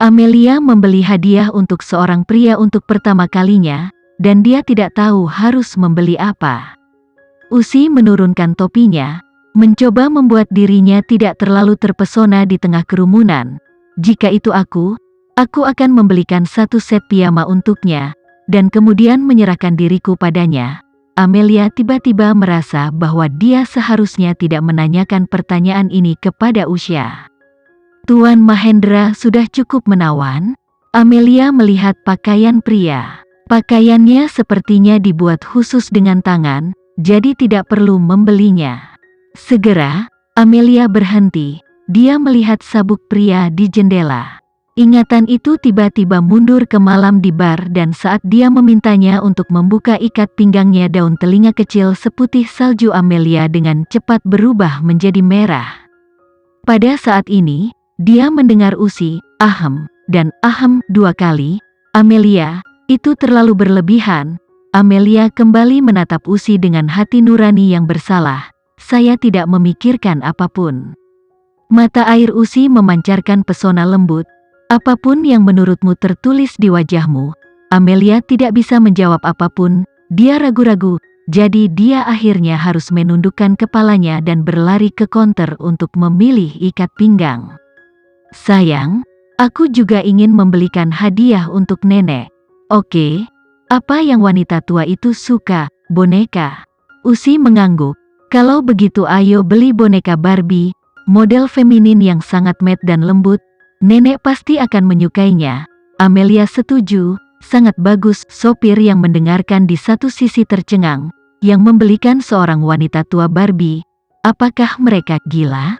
Amelia membeli hadiah untuk seorang pria untuk pertama kalinya, dan dia tidak tahu harus membeli apa. Usi menurunkan topinya, mencoba membuat dirinya tidak terlalu terpesona di tengah kerumunan. Jika itu aku akan membelikan satu set piyama untuknya, dan kemudian menyerahkan diriku padanya. Amelia tiba-tiba merasa bahwa dia seharusnya tidak menanyakan pertanyaan ini kepada Usha. Tuan Mahendra sudah cukup menawan. Amelia melihat pakaian pria. Pakaiannya sepertinya dibuat khusus dengan tangan, jadi tidak perlu membelinya. Segera, Amelia berhenti. Dia melihat sabuk pria di jendela. Ingatan itu tiba-tiba mundur ke malam di bar dan saat dia memintanya untuk membuka ikat pinggangnya, daun telinga kecil seputih salju Amelia dengan cepat berubah menjadi merah. Pada saat ini, dia mendengar Usi, ahem, dan ahem 2 kali. Amelia, itu terlalu berlebihan. Amelia kembali menatap Usi dengan hati nurani yang bersalah. Saya tidak memikirkan apapun. Mata air Usi memancarkan pesona lembut. Apapun yang menurutmu tertulis di wajahmu. Amelia tidak bisa menjawab apapun. Dia ragu-ragu, jadi dia akhirnya harus menundukkan kepalanya dan berlari ke konter untuk memilih ikat pinggang. Sayang, aku juga ingin membelikan hadiah untuk nenek. Oke, apa yang wanita tua itu suka? Boneka. Usi mengangguk. Kalau begitu ayo beli boneka Barbie, model feminin yang sangat matte dan lembut. Nenek pasti akan menyukainya. Amelia setuju, sangat bagus. Sopir yang mendengarkan di satu sisi tercengang, yang membelikan seorang wanita tua Barbie. Apakah mereka gila?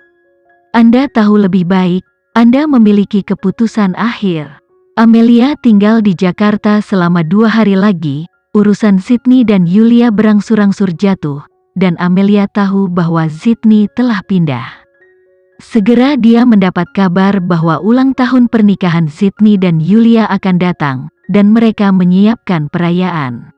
Anda tahu lebih baik, Anda memiliki keputusan akhir. Amelia tinggal di Jakarta selama 2 hari lagi, urusan Sydney dan Yulia berangsur-angsur jatuh, dan Amelia tahu bahwa Sydney telah pindah. Segera dia mendapat kabar bahwa ulang tahun pernikahan Sydney dan Yulia akan datang, dan mereka menyiapkan perayaan.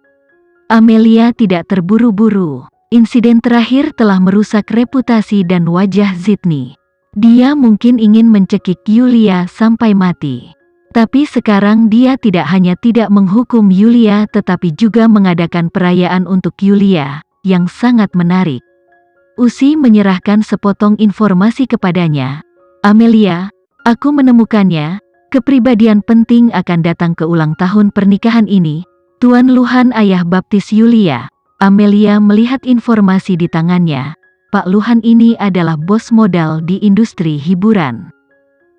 Amelia tidak terburu-buru. Insiden terakhir telah merusak reputasi dan wajah Sydney. Dia mungkin ingin mencekik Yulia sampai mati. Tapi sekarang dia tidak hanya tidak menghukum Yulia tetapi juga mengadakan perayaan untuk Yulia, yang sangat menarik. Usi menyerahkan sepotong informasi kepadanya. Amelia, aku menemukannya. Kepribadian penting akan datang ke ulang tahun pernikahan ini. Tuan Luhan ayah baptis Yulia. Amelia melihat informasi di tangannya. Pak Luhan ini adalah bos modal di industri hiburan.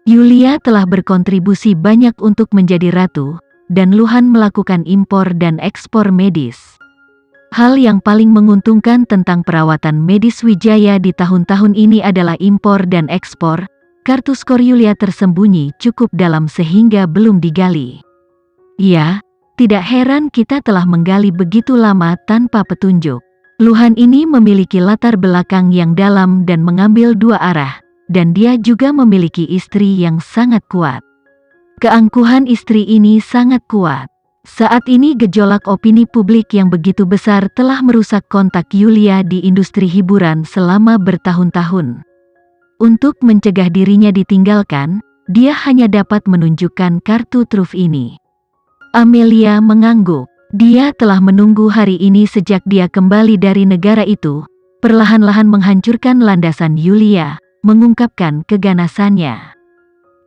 Yulia telah berkontribusi banyak untuk menjadi ratu, dan Luhan melakukan impor dan ekspor medis. Hal yang paling menguntungkan tentang perawatan medis Wijaya di tahun-tahun ini adalah impor dan ekspor. Kartu skor Yulia tersembunyi cukup dalam sehingga belum digali. Ya, tidak heran kita telah menggali begitu lama tanpa petunjuk. Luhan ini memiliki latar belakang yang dalam dan mengambil 2 arah, dan dia juga memiliki istri yang sangat kuat. Keangkuhan istri ini sangat kuat. Saat ini gejolak opini publik yang begitu besar telah merusak kontak Yulia di industri hiburan selama bertahun-tahun. Untuk mencegah dirinya ditinggalkan, dia hanya dapat menunjukkan kartu truf ini. Amelia mengangguk. Dia telah menunggu hari ini sejak dia kembali dari negara itu, perlahan-lahan menghancurkan landasan Yulia, mengungkapkan keganasannya.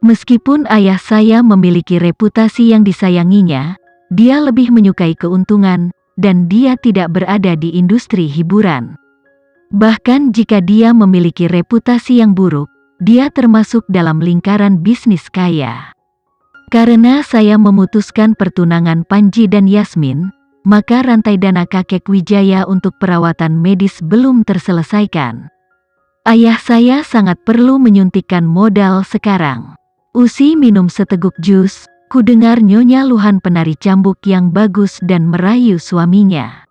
Meskipun ayah saya memiliki reputasi yang disayanginya, dia lebih menyukai keuntungan, dan dia tidak berada di industri hiburan. Bahkan jika dia memiliki reputasi yang buruk, dia termasuk dalam lingkaran bisnis kaya. Karena saya memutuskan pertunangan Panji dan Yasmin, maka rantai dana kakek Wijaya untuk perawatan medis belum terselesaikan. Ayah saya sangat perlu menyuntikkan modal sekarang. Usi minum seteguk jus. Ku dengar Nyonya Luhan penari cambuk yang bagus dan merayu suaminya.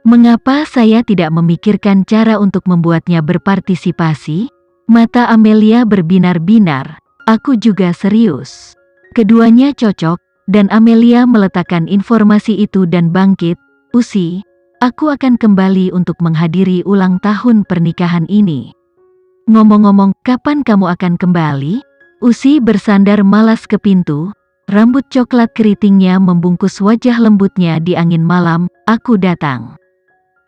Mengapa saya tidak memikirkan cara untuk membuatnya berpartisipasi? Mata Amelia berbinar-binar. Aku juga serius. Keduanya cocok, dan Amelia meletakkan informasi itu dan bangkit. Usi, aku akan kembali untuk menghadiri ulang tahun pernikahan ini. Ngomong-ngomong, kapan kamu akan kembali? Usi bersandar malas ke pintu, rambut coklat keritingnya membungkus wajah lembutnya di angin malam. Aku datang.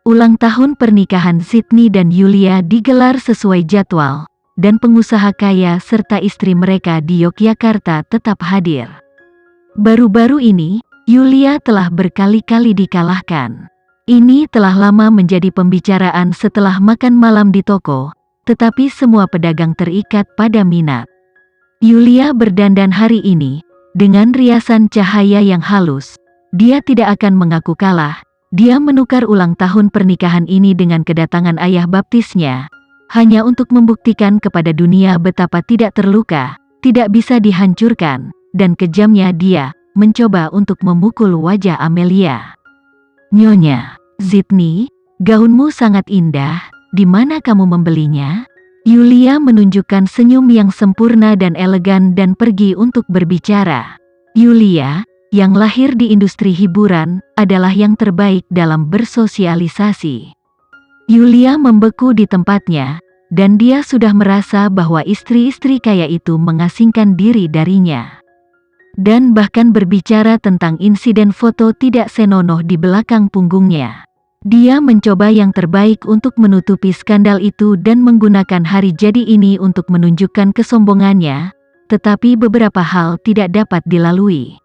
Ulang tahun pernikahan Sydney dan Yulia digelar sesuai jadwal, dan pengusaha kaya serta istri mereka di Yogyakarta tetap hadir. Baru-baru ini, Yulia telah berkali-kali dikalahkan. Ini telah lama menjadi pembicaraan setelah makan malam di toko, tetapi semua pedagang terikat pada minat. Yulia berdandan hari ini, dengan riasan cahaya yang halus. Dia tidak akan mengaku kalah. Dia menukar ulang tahun pernikahan ini dengan kedatangan ayah baptisnya, hanya untuk membuktikan kepada dunia betapa tidak terluka, tidak bisa dihancurkan, dan kejamnya dia mencoba untuk memukul wajah Amelia. "Nyonya Sydney, gaunmu sangat indah, di mana kamu membelinya?" Yulia menunjukkan senyum yang sempurna dan elegan dan pergi untuk berbicara. Yulia, yang lahir di industri hiburan, adalah yang terbaik dalam bersosialisasi. Yulia membeku di tempatnya, dan dia sudah merasa bahwa istri-istri kaya itu mengasingkan diri darinya. Dan bahkan berbicara tentang insiden foto tidak senonoh di belakang punggungnya. Dia mencoba yang terbaik untuk menutupi skandal itu dan menggunakan hari jadi ini untuk menunjukkan kesombongannya, tetapi beberapa hal tidak dapat dilalui.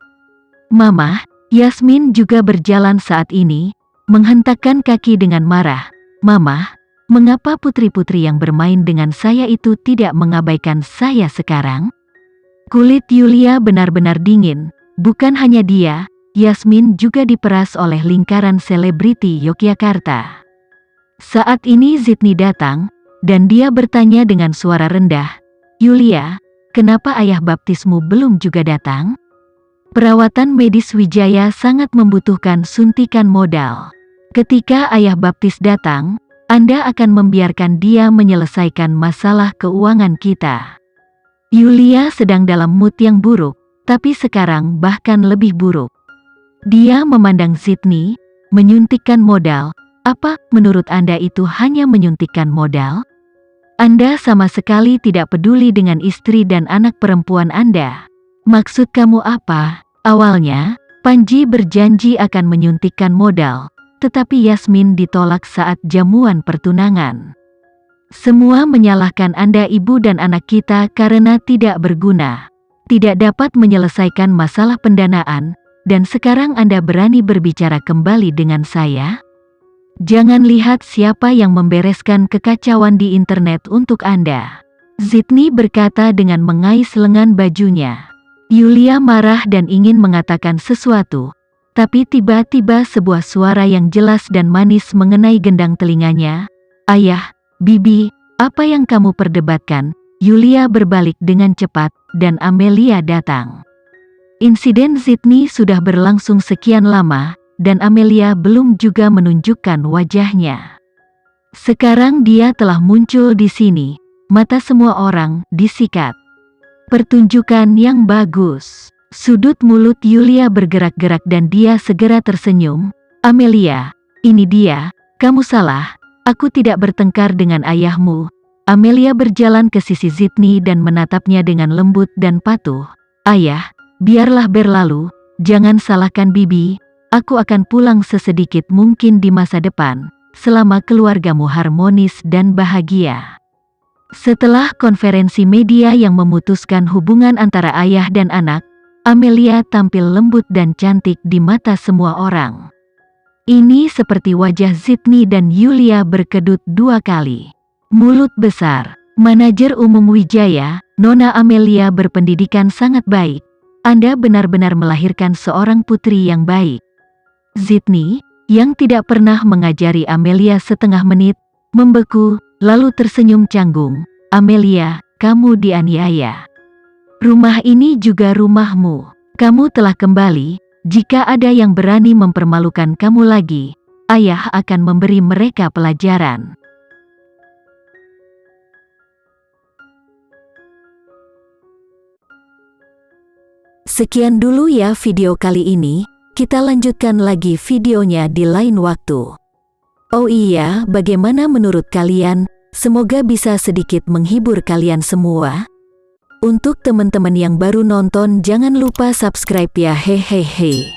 "Mama," Yasmin juga berjalan saat ini, menghentakkan kaki dengan marah. "Mama, mengapa putri-putri yang bermain dengan saya itu tidak mengabaikan saya sekarang?" Kulit Yulia benar-benar dingin. Bukan hanya dia, Yasmin juga diperas oleh lingkaran selebriti Yogyakarta. Saat ini Sydney datang, dan dia bertanya dengan suara rendah, "Yulia, kenapa ayah baptismu belum juga datang?" Perawatan medis Wijaya sangat membutuhkan suntikan modal. Ketika ayah baptis datang, Anda akan membiarkan dia menyelesaikan masalah keuangan kita. Yulia sedang dalam mood yang buruk, tapi sekarang bahkan lebih buruk. Dia memandang Sydney, menyuntikkan modal. "Apa, menurut Anda itu hanya menyuntikkan modal? Anda sama sekali tidak peduli dengan istri dan anak perempuan Anda. Maksud kamu apa?" Awalnya, Panji berjanji akan menyuntikkan modal, tetapi Yasmin ditolak saat jamuan pertunangan. "Semua menyalahkan Anda, ibu dan anak kita karena tidak berguna. Tidak dapat menyelesaikan masalah pendanaan, dan sekarang Anda berani berbicara kembali dengan saya? Jangan lihat siapa yang membereskan kekacauan di internet untuk Anda." Sydney berkata dengan mengais lengan bajunya. Yulia marah dan ingin mengatakan sesuatu, tapi tiba-tiba sebuah suara yang jelas dan manis mengenai gendang telinganya. "Ayah, Bibi, apa yang kamu perdebatkan?" Yulia berbalik dengan cepat, dan Amelia datang. Insiden Sydney sudah berlangsung sekian lama, dan Amelia belum juga menunjukkan wajahnya. Sekarang dia telah muncul di sini, mata semua orang disikat. Pertunjukan yang bagus. Sudut mulut Yulia bergerak-gerak dan dia segera tersenyum. "Amelia, ini dia, kamu salah, aku tidak bertengkar dengan ayahmu." Amelia berjalan ke sisi Sydney dan menatapnya dengan lembut dan patuh. "Ayah, biarlah berlalu, jangan salahkan Bibi, aku akan pulang sesedikit mungkin di masa depan, selama keluargamu harmonis dan bahagia." Setelah konferensi media yang memutuskan hubungan antara ayah dan anak, Amelia tampil lembut dan cantik di mata semua orang. Ini seperti wajah Sydney dan Yulia berkedut dua kali. Mulut besar. Manajer umum Wijaya, Nona Amelia berpendidikan sangat baik. Anda benar-benar melahirkan seorang putri yang baik. Sydney, yang tidak pernah mengajari Amelia setengah menit, membeku, lalu tersenyum canggung. "Amelia, kamu dianiaya. Rumah ini juga rumahmu. Kamu telah kembali. Jika ada yang berani mempermalukan kamu lagi, ayah akan memberi mereka pelajaran." Sekian dulu ya video kali ini, kita lanjutkan lagi videonya di lain waktu. Oh iya, bagaimana menurut kalian? Semoga bisa sedikit menghibur kalian semua. Untuk teman-teman yang baru nonton, jangan lupa subscribe ya, hehehe.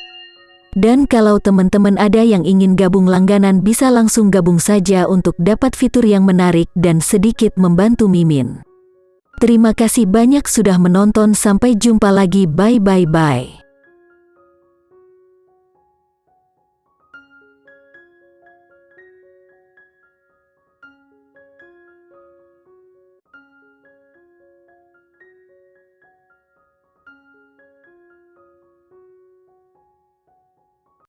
Dan kalau teman-teman ada yang ingin gabung langganan, bisa langsung gabung saja untuk dapat fitur yang menarik dan sedikit membantu Mimin. Terima kasih banyak sudah menonton, sampai jumpa lagi, bye.